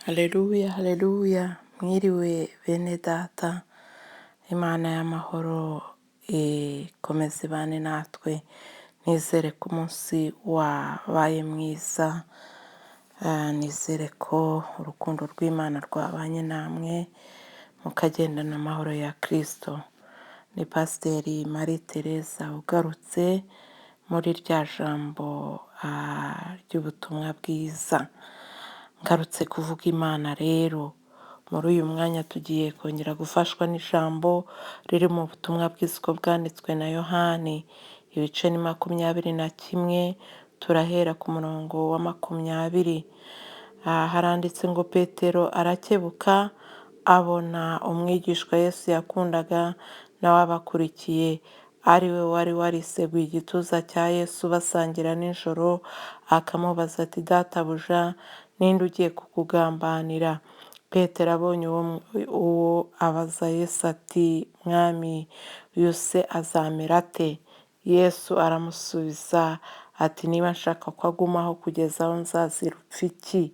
Haleluya, haleluya, mwiriwe bene data, Imana y'amahoro ikomeze ibane natwe, nizere ko umunsi wabaye mwiza, nizere ko urukundo rw'Imana rwabanye namwe, mukagendana amahoro ya Kristo. Ni Pasiteri Marie Therese ugarutse muri rya jambo ry'ubutumwa bwiza. Ngarutse kuvuga Imana rero, muri uyu mwanya tugiye kongera gufashwa n'ijambo riri mu butumwa bwiza uko bwanditswe na Yohani, ibice ni 21, turahera ku murongo wa 20. Haranditse ngo Petero arakebuka abona umwigishwa Yesu yakundaga nawe abakurikiye, ari we wari wariseguye igituza cya Yesu basangira nijoro, akamubaza ati databuja, ninde ugiye kukugambanira? Petero abonye uwo abaza Yesu ati mwami, uyu se azamera ate? Yesu aramusubiza ati niba nshaka ko agumaho kugeza aho nzazira upfa iki?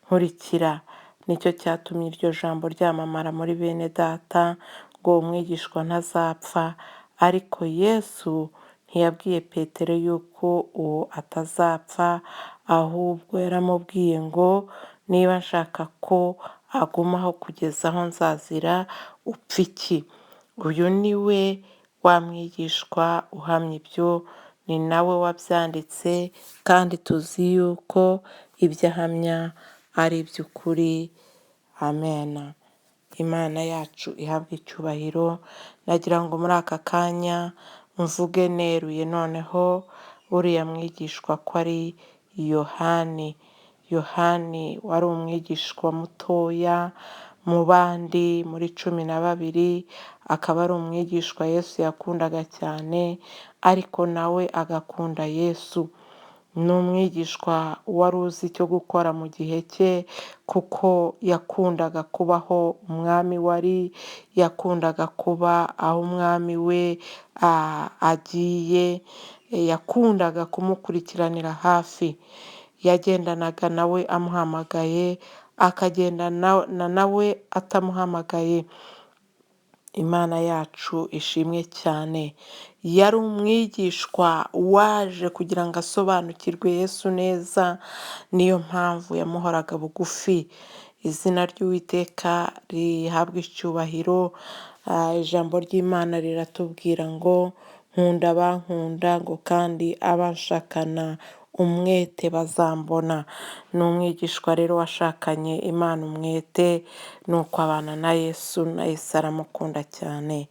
Nkurikira. Nicyo cyatumye iryo jambo ryamamara muri bene data ngo umwigishwa ntazapfa, ariko Yesu ntiyabwiye Petero yuko uwo atazapfa, ahubwo yaramubwiye ngo niba nshaka ko agumaho kugeza aho nzazira upfa iki? Uyu ni we wa mwigishwa uhamya ibyo, ni nawe wabyanditse, kandi tuzi yuko ibyo ahamya ari iby'ukuri. Amen. Imana yacu ihabwe icyubahiro. Nagira ngo muri aka kanya mvuge neruye noneho uriya mwigishwa ko ari Yohani. Yohani wari umwigishwa mutoya mu bandi muri 12, akaba ari umwigishwa Yesu yakundaga cyane, ariko nawe agakunda Yesu. Ni umwigishwa wari uzi icyo gukora mu gihe cye, kuko yakundaga kubaho umwami wari, yakundaga kuba aho umwami we agiye, yakundaga kumukurikiranira hafi. Yagendanaga nawe amuhamagaye, akagendana nawe atamuhamagaye. Imana yacu ishimwe cyane. Yari umwigishwa waje kugira ngo asobanukirwe Yesu neza, niyo mpamvu yamuhoraga bugufi. Izina ry'Uwiteka rihabwe icyubahiro. Ijambo ry'Imana riratubwira ngo nkunda abankunda, ngo kandi abanshakana umwete bazambona. Ni umwigishwa rero washakanye Imana umwete, nuko abana na Yesu, na Yesu aramukunda cyane.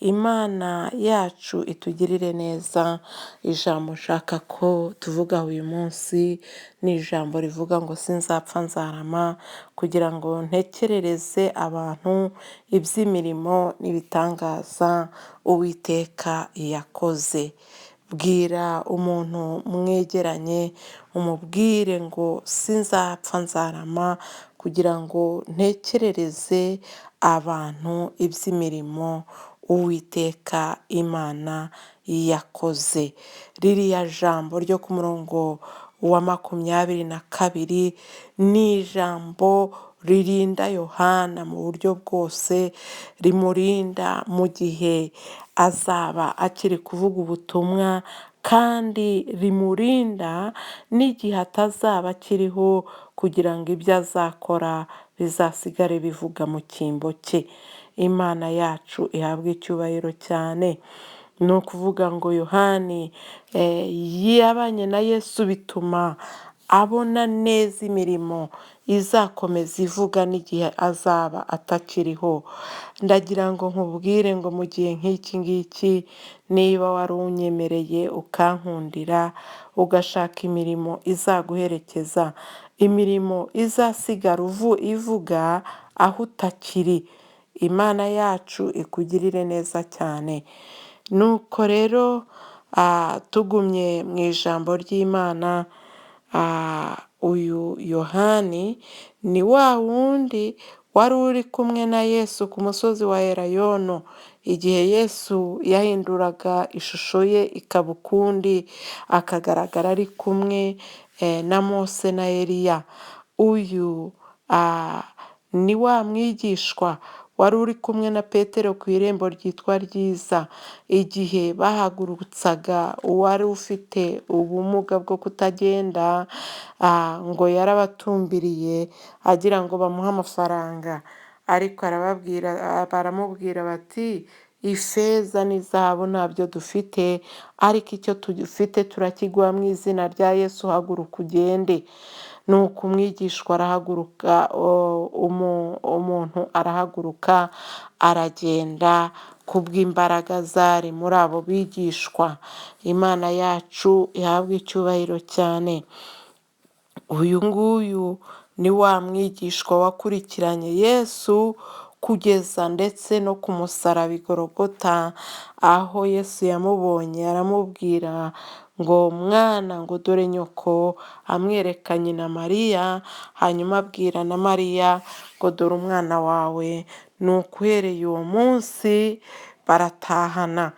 Imana yacu itugirire neza. Ijambo nshaka ko tuvuga uyu munsi ni ijambo rivuga ngo sinzapfa nzarama, kugira ngo ntekerereze abantu iby'imirimo n'ibitangaza Uwiteka yakoze. Bwira umuntu mwegeranye, umubwire ngo sinzapfa nzarama, kugira ngo ntekerereze abantu iby'imirimo Uwiteka Imana yakoze. Ririya jambo ryo ku murongo wa 22 ni ijambo ririnda Yohana mu buryo bwose, rimurinda mu gihe azaba akiri kuvuga ubutumwa, kandi rimurinda n'igihe atazaba akiriho, kugira ngo ibyo azakora bizasigare bivuga mu cyimbo cye. Imana yacu ihabwe icyubahiro cyane. Ni ukuvuga ngo Yohani yabanye na Yesu, bituma abona neza imirimo izakomeza ivuga n'igihe azaba atakiriho. Ndagira ngo nkubwire ngo mu gihe nk'iki ngiki, niba wari unyemereye ukankundira, ugashaka imirimo izaguherekeza, imirimo izasigara ivuga aho utakiri, Imana yacu ikugirire neza cyane. Nuko rero tugumye mu ijambo ry'Imana, uyu Yohani ni wa wundi wari uri kumwe na Yesu ku musozi wa Elayono, igihe Yesu yahinduraga ishusho ye ikaba ukundi, akagaragara ari kumwe na Mose na Eliya. uyu ni wa mwigishwa wari uri kumwe na Petero ku irembo ryitwa Ryiza, igihe bahagurutsaga uwari ufite ubumuga bwo kutagenda, ngo yarabatumbiriye agira ngo bamuhe amafaranga, ariko baramubwira bati ifeza n'izahabu ntabyo dufite, ariko icyo dufite turakiguha mu izina rya Yesu, haguruka ugende. Nuko umwigishwa arahaguruka, umuntu arahaguruka aragenda kubw'imbaraga zari muri abo bigishwa. Imana yacu ihabwe icyubahiro cyane. Uyu nguyu ni wa mwigishwa wakurikiranye Yesu kugeza ndetse no ku musaraba i Gologota, aho Yesu yamubonye aramubwira ngo mwana, ngo dore nyoko, amwereka nyina Mariya, hanyuma abwira na Mariya ngo dore umwana wawe. Nuko uhereye uwo munsi baratahana.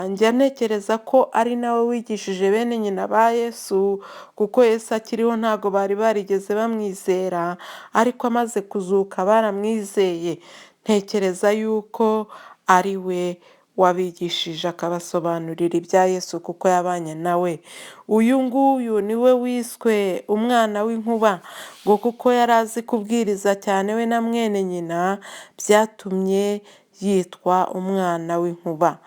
Njya ntekereza ko ari nawe wigishije bene nyina ba Yesu, kuko Yesu akiriho ntabwo bari barigeze bamwizera, ariko amaze kuzuka baramwizeye. Ntekereza yuko ari we wabigishije akabasobanurira ibya Yesu kuko yabanye nawe. Uyu nguyu ni we wiswe umwana w'inkuba, ngo kuko yari azi kubwiriza cyane we na mwene nyina, byatumye yitwa umwana w'inkuba.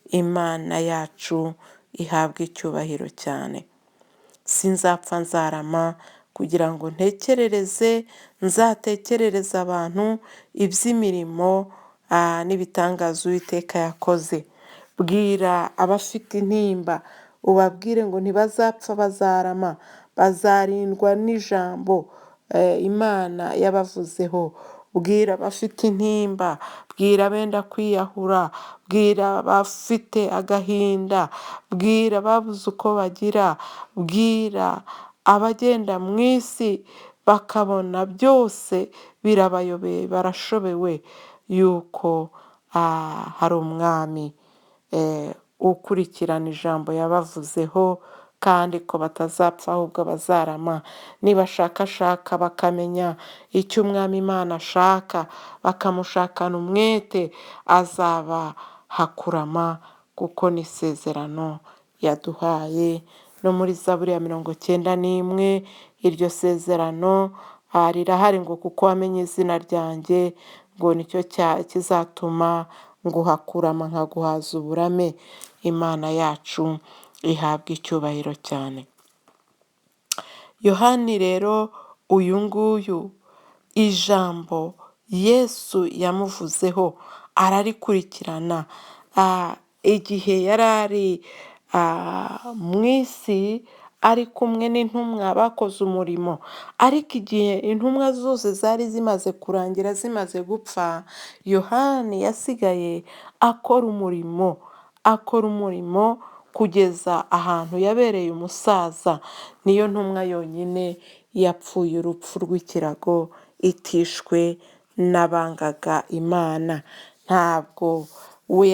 Imana yacu ihabwe icyubahiro cyane. Sinzapfa nzarama kugira ngo nzatekerereze abantu iby'imirimo n'ibitangaza Uwiteka yakoze. Bwira abafite intimba ubabwire ngo ntibazapfa bazarama, bazarindwa n'ijambo Imana yabavuzeho. Bwira abafite intimba, bwira abenda kwiyahura, bwira abafite agahinda, bwira ababuze uko bagira, bwira abagenda mu isi bakabona byose birabayobeye, barashobewe, yuko hari umwami ukurikirana ijambo yabavuzeho, kandi ko batazapfa ahubwo bazarama. Nibashakashaka bakamenya icyo umwami Imana ashaka, bakamushakana umwete, azabaha kurama, kuko ni isezerano yaduhaye. No muri Zaburi ya 91 iryo sezerano rirahari, ngo kuko wamenye izina ryanjye, ngo nicyo kizatuma nguha kurama nkaguhaza uburame. Imana yacu ihabwe icyubahiro cyane. Yohani rero uyu nguyu, ijambo Yesu yamuvuzeho ararikurikirana. Igihe yari ari mu isi ari kumwe n'intumwa bakoze umurimo, ariko igihe intumwa zose zari zimaze kurangira, zimaze gupfa, Yohani yasigaye akora umurimo kugeza ahantu yabereye umusaza. Niyo ntumwa yonyine yapfuye urupfu rw'ikirago itishwe n'abangaga Imana. Ntabwo we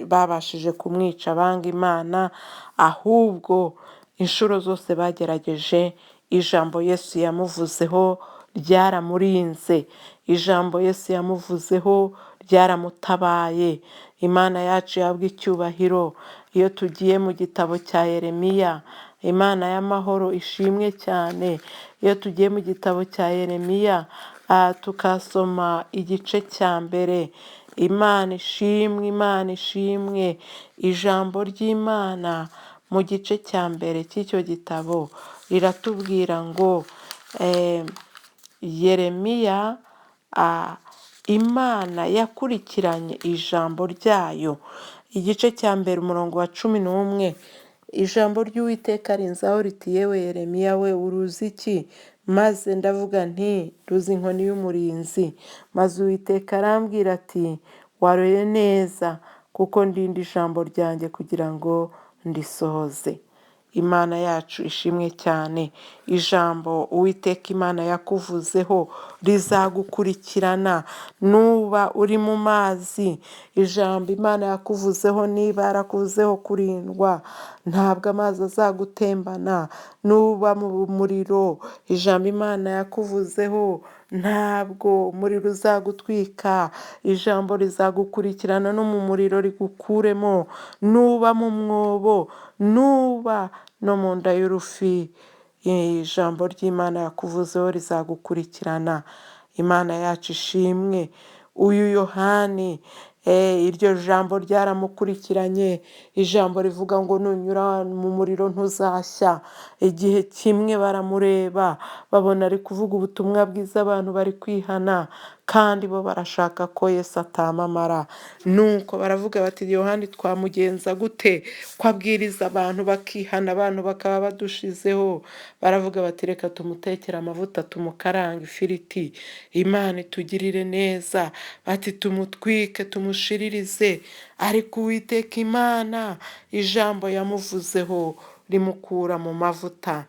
babashije kumwica banga Imana, ahubwo inshuro zose bagerageje, ijambo Yesu yamuvuzeho ryaramurinze, ijambo Yesu yamuvuzeho ryaramutabaye. Imana yacu ihabwe icyubahiro. Iyo tugiye mu gitabo cya Yeremiya, Imana y'amahoro ishimwe cyane, iyo tugiye mu gitabo cya Yeremiya tukasoma igice cya mbere, Imana ishimwe, Imana ishimwe. Ijambo ry'Imana mu gice cya mbere cy'icyo gitabo riratubwira ngo Yeremiya, Imana yakurikiranye ijambo ryayo. Igice cya mbere umurongo wa 11, ijambo ry'Uwiteka rinzaho riti yewe Yeremiya we, uruzi iki? Maze ndavuga nti ruzi inkoni y'umurinzi. Maze Uwiteka arambwira ati waroye neza, kuko ndinda ijambo ryanjye kugira ngo ndisohoze. Imana yacu ishimwe cyane. Ijambo Uwiteka Imana yakuvuzeho rizagukurikirana nuba uri mu mazi. Ijambo Imana yakuvuzeho niba yarakuvuzeho kurindwa, ntabwo amazi azagutembana. nuba mu muriro, ijambo Imana yakuvuzeho ntabwo umuriro uzagutwika, ijambo rizagukurikirana no mu muriro rigukuremo, nuba mu mwobo, nuba no mu nda y'urufi, ijambo ry'Imana yakuvuzeho rizagukurikirana. Imana yacu ishimwe. Uyu Yohani iryo jambo ryaramukurikiranye, ijambo rivuga ngo nunyura mu muriro ntuzashya. Igihe kimwe baramureba babona ari kuvuga ubutumwa bwiza, abantu bari kwihana kandi bo barashaka ko Yesu atamamara. Nuko baravuga bati Yohani twamugenza gute ko abwiriza abantu bakihana, abantu bakaba badushizeho? Baravuga bati reka tumutekere amavuta tumukarange ifiriti, Imana itugirire neza. Bati tumutwike tumushiririze, ariko Uwiteka Imana ijambo yamuvuzeho rimukura mu mavuta.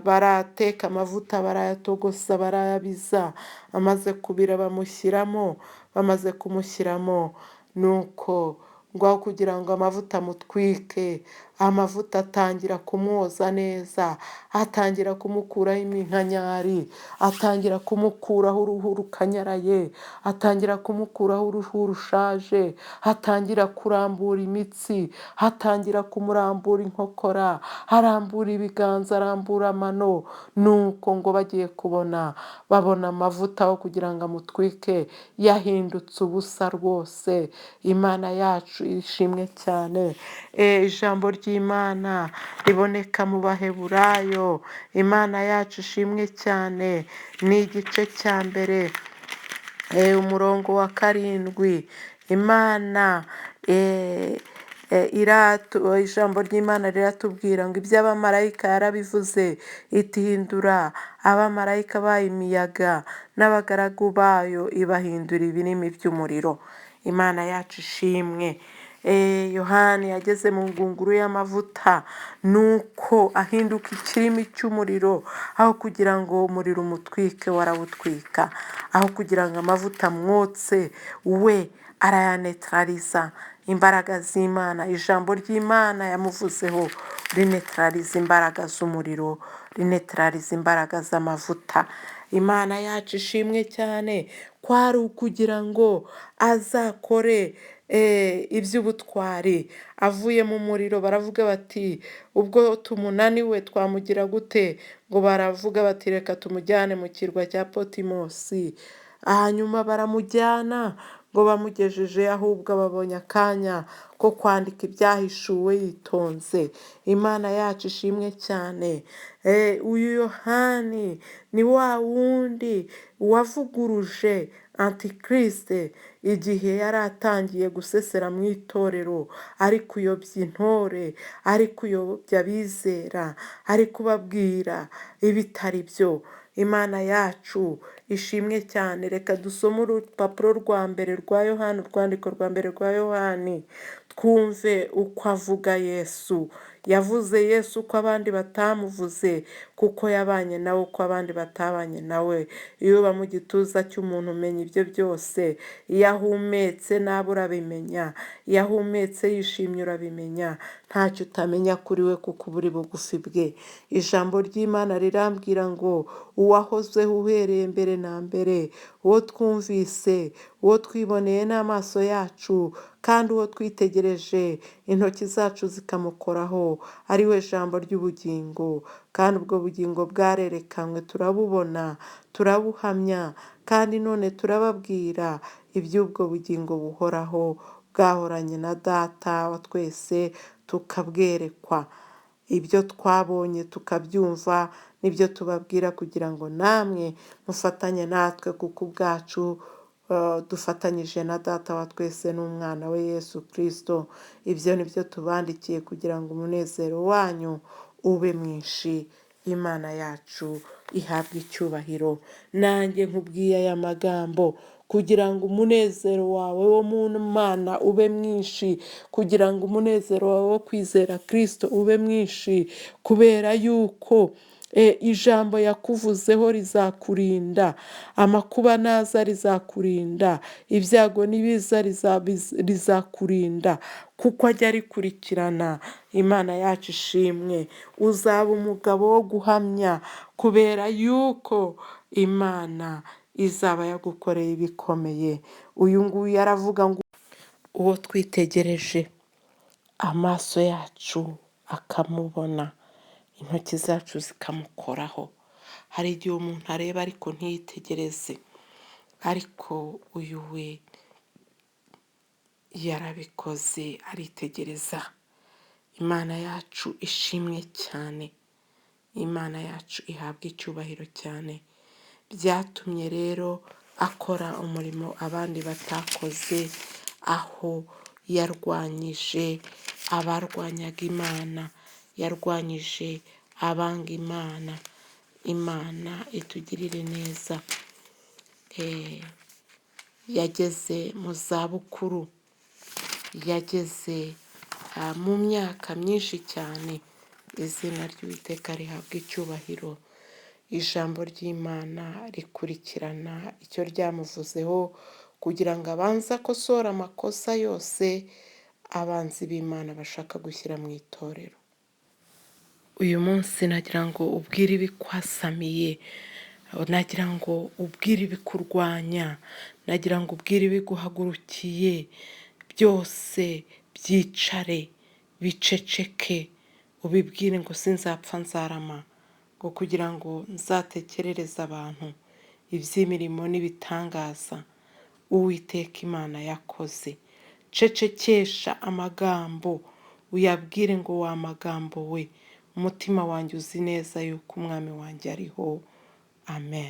Barateka amavuta barayatogosa barayabiza, amaze kubira bamushyiramo, bamaze kumushyiramo nuko ngo kugira ngo amavuta amutwike, amavuta atangira kumwoza neza, atangira kumukuraho iminkanyari, atangira kumukuraho uruhu rukanyaraye, atangira kumukuraho uruhu rushaje, atangira kurambura imitsi, atangira kumurambura inkokora, arambura ibiganza, arambura amano. Nuko ngo bagiye kubona, babona amavuta aho kugira ngo amutwike yahindutse ubusa rwose. Imana yacu ishimwe cyane. Ijambo ry'Imana riboneka mu Baheburayo. Imana yacu ishimwe cyane. Ni igice cya mbere, umurongo wa 7. Imana ijambo ry'Imana riratubwira ngo iby'abamarayika yarabivuze iti hindura abamarayika bayo imiyaga, n'abagaragu bayo ibahindura ibirimi by'umuriro. Imana yacu ishimwe. Yohani yageze mu ngunguru y'amavuta, nuko ahinduka ikirimi cy'umuriro. Aho kugira ngo umuriro umutwike warawutwika, aho kugira ngo amavuta amwotse we arayanetraliza. Imbaraga z'Imana, ijambo ry'Imana yamuvuzeho rinetraliza imbaraga z'umuriro, rinetraliza imbaraga z'amavuta. Imana yacu ishimwe cyane. Kwari ukugira ngo azakore iby'ubutwari. Avuye mu muriro baravuga bati ubwo tumunaniwe twamugira gute? Ngo baravuga bati reka tumujyane mu kirwa cya Potimosi. Hanyuma baramujyana, ngo bamugejeje ahubwo babonye akanya ko kwandika ibyahishuwe yitonze. Imana yacu ishimwe cyane. Uyu Yohani ni wa wundi wavuguruje Antikriste igihe yari atangiye gusesera mu itorero, ari kuyobya intore, ari kuyobya abizera, ari kubabwira ibitari byo. Imana yacu ishimwe cyane. Reka dusome urupapuro rwa mbere rwa Yohani, urwandiko rwa mbere rwa Yohani, twumve uko avuga Yesu. Yavuze Yesu uko abandi batamuvuze, kuko yabanye nawe uko abandi batabanye nawe. Iyo uba mu gituza cy'umuntu umenya ibyo byose. Iyo ahumetse nawe urabimenya, iyo ahumetse yishimye urabimenya. Ntacyo utamenya kuri we kuko uba uri bugufi bwe. Ijambo ry'Imana rirambwira ngo uwahozeho uhereye mbere na mbere, uwo twumvise, uwo twiboneye n'amaso yacu, kandi uwo twitegereje intoki zacu zikamukoraho, ari we jambo ry'ubugingo. Kandi ubwo bugingo bwarerekanywe, turabubona, turabuhamya, kandi none turababwira iby'ubwo bugingo buhoraho bwahoranye na Data wa twese, tukabwerekwa. Ibyo twabonye tukabyumva nibyo tubabwira, kugira ngo namwe mufatanye natwe, kuko ubwacu dufatanyije na Data wa twese n'umwana we Yesu Kristo. Ibyo nibyo tubandikiye kugira ngo umunezero wanyu ube mwinshi. Imana yacu ihabwe icyubahiro. Nanjye nkubwiye aya magambo kugira ngo umunezero wawe wo mu Mana ube mwinshi, kugira ngo umunezero wawe wo kwizera Kristo ube mwinshi, kubera yuko ijambo yakuvuzeho rizakurinda, amakuba naza rizakurinda, ibyago nibiza rizakurinda, kuko ajya rikurikirana. Imana yacu ishimwe. Uzaba umugabo wo guhamya, kubera yuko Imana izaba yagukoreye ibikomeye. Uyu nguyu aravuga ngo uwo twitegereje amaso yacu akamubona, intoki zacu zikamukoraho. Hari igihe umuntu areba ariko ntiyitegereze, ariko uyu we yarabikoze aritegereza. Imana yacu ishimwe cyane, Imana yacu ihabwa icyubahiro cyane. Byatumye rero akora umurimo abandi batakoze, aho yarwanyije abarwanyaga Imana, yarwanyije abanga Imana. Imana itugirire neza. Yageze mu zabukuru, yageze mu myaka myinshi cyane. Izina ry'Uwiteka rihabwa icyubahiro. Ijambo ry'Imana rikurikirana icyo ryamuvuzeho, kugira ngo abanze akosore amakosa yose abanzi b'Imana bashaka gushyira mu itorero. Uyu munsi nagira ngo ubwire ibikwasamiye, nagira ngo ubwire ibikurwanya, nagira ngo ubwire ibiguhagurukiye, byose byicare biceceke, ubibwire ngo sinzapfa nzarama, ngo kugira ngo nzatekerereze abantu iby'imirimo n'ibitangaza Uwiteka Imana yakoze. Cecekesha amagambo, uyabwire ngo wa magambo we, umutima wanjye uzi neza yuko umwami wanjye ariho. Amen.